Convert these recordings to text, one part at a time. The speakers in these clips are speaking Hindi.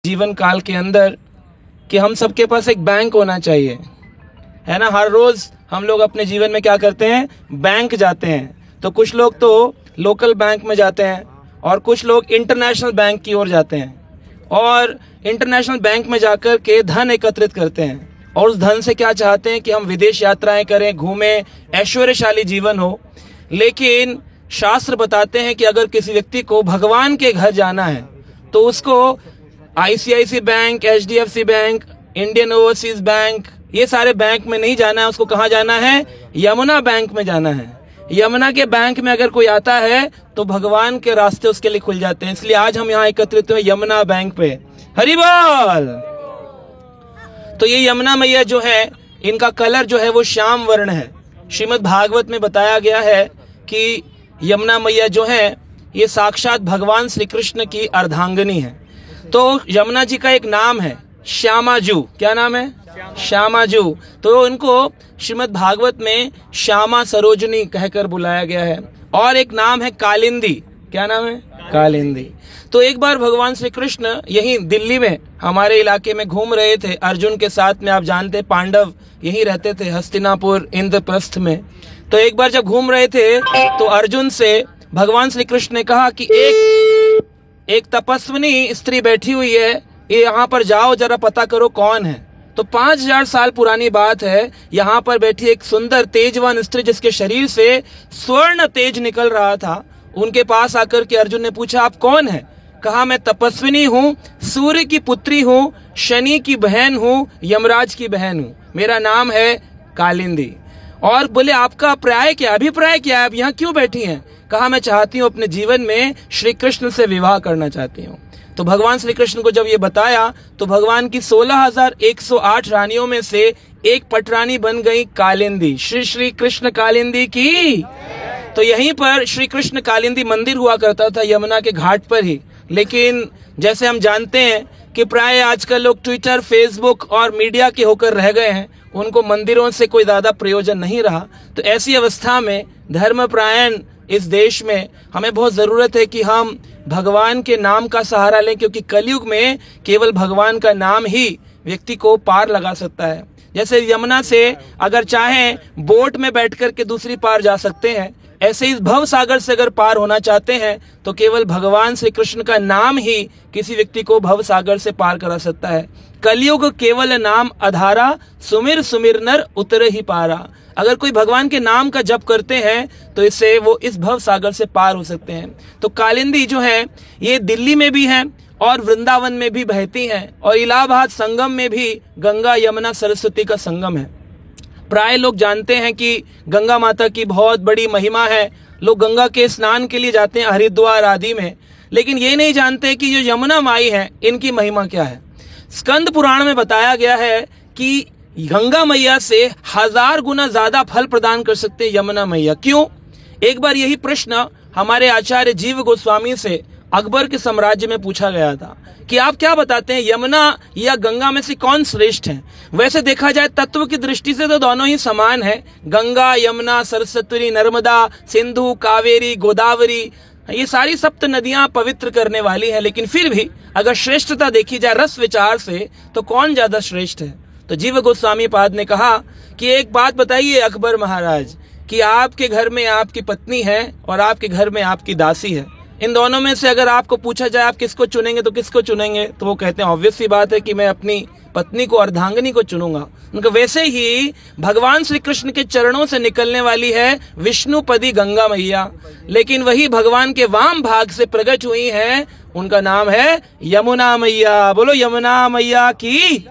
जीवन काल के अंदर कि हम सबके पास एक बैंक होना चाहिए, है ना। हर रोज हम लोग अपने जीवन में क्या करते हैं, बैंक जाते हैं। तो कुछ लोग तो लोकल बैंक में जाते हैं और कुछ लोग इंटरनेशनल बैंक की ओर जाते हैं और इंटरनेशनल बैंक में जाकर के धन एकत्रित करते हैं और उस धन से क्या चाहते हैं कि हम विदेश यात्राएं करें, घूमें, ऐश्वर्यशाली जीवन हो। लेकिन शास्त्र बताते हैं कि अगर किसी व्यक्ति को भगवान के घर जाना है तो उसको ICICI bank, HDFC bank, Indian Overseas bank, ये सारे बैंक में नहीं जाना है। उसको कहाँ जाना है, यमुना बैंक में जाना है। यमुना के बैंक में अगर कोई आता है तो भगवान के रास्ते उसके लिए खुल जाते हैं। इसलिए आज हम यहाँ एकत्रित हुए यमुना बैंक पे। हरि बोल। तो ये यमुना मैया जो है, इनका कलर जो है वो श्याम वर्ण है। श्रीमद् भागवत में बताया गया है कि यमुना मैया जो है ये साक्षात भगवान श्री कृष्ण की अर्धांगिनी है। तो यमुना जी का एक नाम है श्यामाजू। क्या नाम है, श्यामाजू। तो इनको श्रीमद् भागवत में श्यामा सरोजनी कहकर बुलाया गया है। और एक नाम है कालिंदी। क्या नाम है, कालिंदी। तो एक बार भगवान श्री कृष्ण यहीं दिल्ली में हमारे इलाके में घूम रहे थे अर्जुन के साथ में। आप जानते पांडव यहीं रहते थे, हस्तिनापुर इंद्रप्रस्थ में। तो एक बार जब घूम रहे थे तो अर्जुन से भगवान श्री कृष्ण ने कहा कि एक तपस्विनी स्त्री बैठी हुई है, ये यहाँ पर जाओ, जरा पता करो कौन है। तो 5000 साल पुरानी बात है, यहाँ पर बैठी एक सुंदर तेजवान स्त्री जिसके शरीर से स्वर्ण तेज निकल रहा था। उनके पास आकर के अर्जुन ने पूछा, आप कौन है? कहा, मैं तपस्विनी हूँ, सूर्य की पुत्री हूँ, शनि की बहन हूँ, यमराज की बहन हूँ, मेरा नाम है कालिंदी। और बोले, आपका प्राय क्या, अभिप्राय क्या है, आप यहाँ क्यों बैठी हैं? कहा, मैं चाहती हूँ अपने जीवन में श्री कृष्ण से विवाह करना चाहती हूँ। तो भगवान श्री कृष्ण को जब ये बताया तो भगवान की 16,108 रानियों में से एक पटरानी बन गई कालिंदी। श्री श्री कृष्ण कालिंदी की। तो यहीं पर श्री कृष्ण कालिंदी मंदिर हुआ करता था, यमुना के घाट पर ही। लेकिन जैसे हम जानते हैं कि प्राय आजकल लोग ट्विटर, फेसबुक और मीडिया के होकर रह गए हैं, उनको मंदिरों से कोई ज्यादा प्रयोजन नहीं रहा। तो ऐसी अवस्था में धर्मप्रायण इस देश में हमें बहुत जरूरत है कि हम भगवान के नाम का सहारा लें, क्योंकि कलयुग में केवल भगवान का नाम ही व्यक्ति को पार लगा सकता है। जैसे यमुना से अगर चाहें बोट में बैठकर के दूसरी पार जा सकते हैं, ऐसे इस भव सागर से अगर पार होना चाहते हैं तो केवल भगवान श्री कृष्ण का नाम ही किसी व्यक्ति को भव सागर से पार करा सकता है। कलयुग केवल नाम आधारा, सुमिर सुमिर नर उतर ही पारा। अगर कोई भगवान के नाम का जप करते हैं तो इससे वो इस भव सागर से पार हो सकते हैं। तो कालिंदी जो है ये दिल्ली में भी है और वृंदावन में भी बहती हैं और इलाहाबाद संगम में भी गंगा यमुना सरस्वती का संगम है। प्राय लोग जानते हैं कि गंगा माता की बहुत बड़ी महिमा है। लोग गंगा के स्नान के लिए जाते हैं हरिद्वार आदि में, लेकिन ये नहीं जानते कि जो यमुना माई है इनकी महिमा क्या है। स्कंद पुराण में बताया गया है कि गंगा मैया से 1000 गुना ज्यादा फल प्रदान कर सकते हैं यमुना मैया। क्यों? एक बार यही प्रश्न हमारे आचार्य जीव गोस्वामी से अकबर के साम्राज्य में पूछा गया था कि आप क्या बताते हैं, यमुना या गंगा में से कौन श्रेष्ठ है? वैसे देखा जाए तत्व की दृष्टि से तो दोनों ही समान है। गंगा, यमुना, सरस्वती, नर्मदा, सिंधु, कावेरी, गोदावरी, ये सारी सप्त नदियां पवित्र करने वाली हैं। लेकिन फिर भी अगर श्रेष्ठता देखी जाए रस विचार से तो कौन ज्यादा श्रेष्ठ है? तो जीव गोस्वामी पाद ने कहा कि एक बात बताइए अकबर महाराज, कि आपके घर में आपकी पत्नी है और आपके घर में आपकी दासी है, इन दोनों में से अगर आपको पूछा जाए आप किसको चुनेंगे तो किसको चुनेंगे? तो वो कहते हैं ऑब्वियस सी बात है कि मैं अपनी पत्नी को, अर्धांगिनी को चुनूंगा। उनका वैसे ही भगवान श्री कृष्ण के चरणों से निकलने वाली है विष्णुपदी गंगा मैया, लेकिन वही भगवान के वाम भाग से प्रकट हुई है, उनका नाम है यमुना मैया। बोलो यमुना मैया की।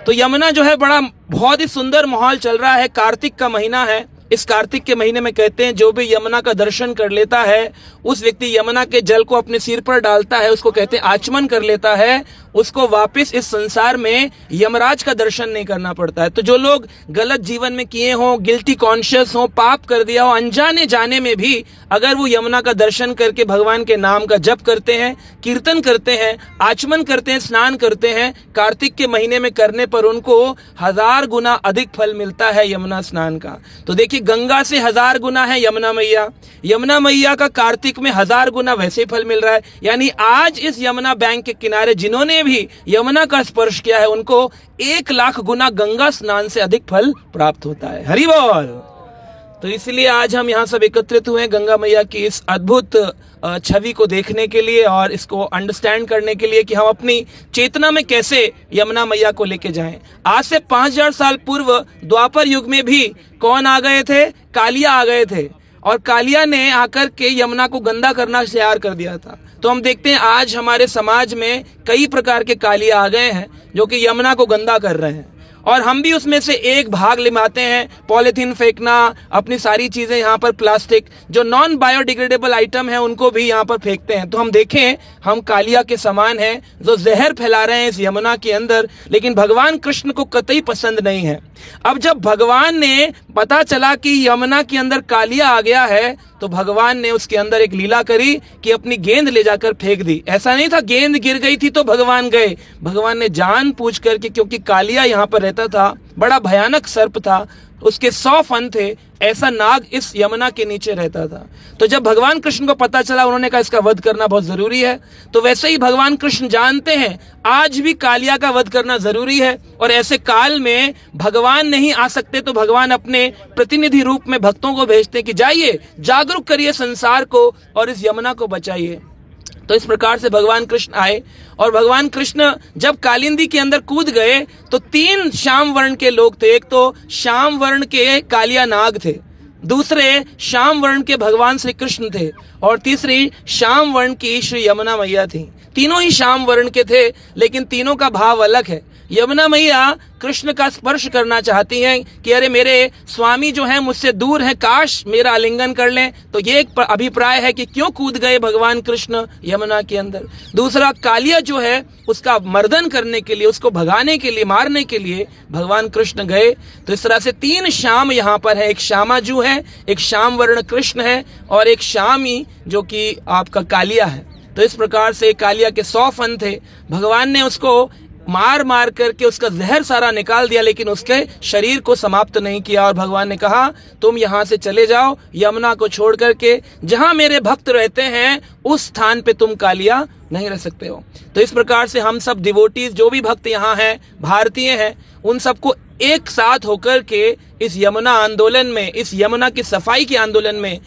तो यमुना जो है बड़ा बहुत ही सुंदर माहौल चल रहा है। कार्तिक का महीना है। इस कार्तिक के महीने में कहते हैं जो भी यमुना का दर्शन कर लेता है, उस व्यक्ति यमुना के जल को अपने सिर पर डालता है, उसको कहते हैं आचमन कर लेता है, उसको वापस इस संसार में यमराज का दर्शन नहीं करना पड़ता है। तो जो लोग गलत जीवन में किए हों, गिल्टी कॉन्शियस हो, पाप कर दिया हो, अनजाने जाने में भी अगर वो यमुना का दर्शन करके भगवान के नाम का जप करते हैं, कीर्तन करते हैं, आचमन करते हैं, स्नान करते हैं, कार्तिक के महीने में करने पर उनको 1000 गुना अधिक फल मिलता है यमुना स्नान का। तो देखिए गंगा से 1000 गुना है यमुना मैया, यमुना मैया का कार्तिक में 1000 गुना वैसे फल मिल रहा है। यानी आज इस यमुना बैंक के किनारे जिन्होंने भी यमुना का स्पर्श किया है उनको 1,00,000 गुना गंगा स्नान से अधिक फल प्राप्त होता है। हरि बोल। तो इसलिए आज हम यहाँ सब एकत्रित हुए गंगा मैया की इस अद्भुत छवि को देखने के लिए और इसको अंडरस्टैंड करने के लिए कि हम अपनी चेतना में कैसे यमुना मैया को लेके जाएं। आज से 5000 साल पूर्व द्वापर युग में भी कौन आ गए थे? कालिया आ गए थे, और कालिया ने आकर के यमुना को गंदा करना तैयार कर दिया था। तो हम देखते हैं आज हमारे समाज में कई प्रकार के कालिया आ गए हैं जो कि यमुना को गंदा कर रहे हैं, और हम भी उसमें से एक भाग निभाते हैं। पॉलिथीन फेंकना, अपनी सारी चीजें यहाँ पर प्लास्टिक जो नॉन बायोडिग्रेडेबल आइटम है उनको भी यहाँ पर फेंकते हैं। तो हम देखें हम कालिया के समान हैं जो जहर फैला रहे हैं इस यमुना के अंदर, लेकिन भगवान कृष्ण को कतई पसंद नहीं है। अब जब भगवान ने पता चला कि यमुना के अंदर कालिया आ गया है तो भगवान ने उसके अंदर एक लीला करी कि अपनी गेंद ले जाकर फेंक दी। ऐसा नहीं था गेंद गिर गई थी तो भगवान गए, भगवान ने जान पूछ करके, क्योंकि कालिया यहाँ पर रहता था, बड़ा भयानक सर्प था, उसके 100 फन थे, ऐसा नाग इस यमुना के नीचे रहता था। तो जब भगवान कृष्ण को पता चला उन्होंने कहा इसका वध करना बहुत जरूरी है। तो वैसे ही भगवान कृष्ण जानते हैं आज भी कालिया का वध करना जरूरी है, और ऐसे काल में भगवान नहीं आ सकते तो भगवान अपने प्रतिनिधि रूप में भक्तों को भेजते कि जाइए जागरूक करिए संसार को और इस यमुना को बचाइए। तो इस प्रकार से भगवान कृष्ण आए, और भगवान कृष्ण जब कालिंदी के अंदर कूद गए तो 3 श्याम वर्ण के लोग थे। एक तो श्याम वर्ण के कालिया नाग थे, दूसरे श्याम वर्ण के भगवान श्री कृष्ण थे, और तीसरी श्याम वर्ण की श्री यमुना मैया थी। तीनों ही श्याम वर्ण के थे, लेकिन तीनों का भाव अलग है। यमुना मैया कृष्ण का स्पर्श करना चाहती हैं कि अरे मेरे स्वामी जो हैं मुझसे दूर हैं, काश मेरा आलिंगन कर लें। तो ये एक अभिप्राय है कि क्यों कूद गए भगवान कृष्ण यमुना के अंदर। दूसरा, कालिया जो है उसका मर्दन करने के लिए, उसको भगाने के लिए, मारने के लिए भगवान कृष्ण गए। तो इस तरह से 3 श्याम यहाँ पर है, एक श्यामाजू है, एक श्याम वर्ण कृष्ण है, और एक श्यामी जो कि आपका कालिया है। तो इस प्रकार से कालिया के 100 फन थे, भगवान ने उसको मार मार करके उसका जहर सारा निकाल दिया, लेकिन उसके शरीर को समाप्त नहीं किया। और भगवान ने कहा तुम यहाँ से चले जाओ, यमुना को छोड़ करके जहाँ मेरे भक्त रहते हैं उस स्थान पे तुम कालिया नहीं रह सकते हो। तो इस प्रकार से हम सब डिवोटीज जो भी भक्त यहाँ हैं, भारतीय हैं, उन सबको एक साथ होकर के इस यमुना आंदोलन में, इस यमुना की सफाई के आंदोलन में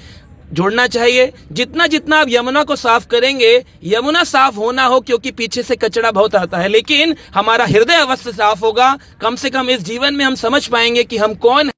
जोड़ना चाहिए। जितना जितना आप यमुना को साफ करेंगे, यमुना साफ होना हो, क्योंकि पीछे से कचरा बहुत आता है, लेकिन हमारा हृदय अवश्य साफ होगा। कम से कम इस जीवन में हम समझ पाएंगे कि हम कौन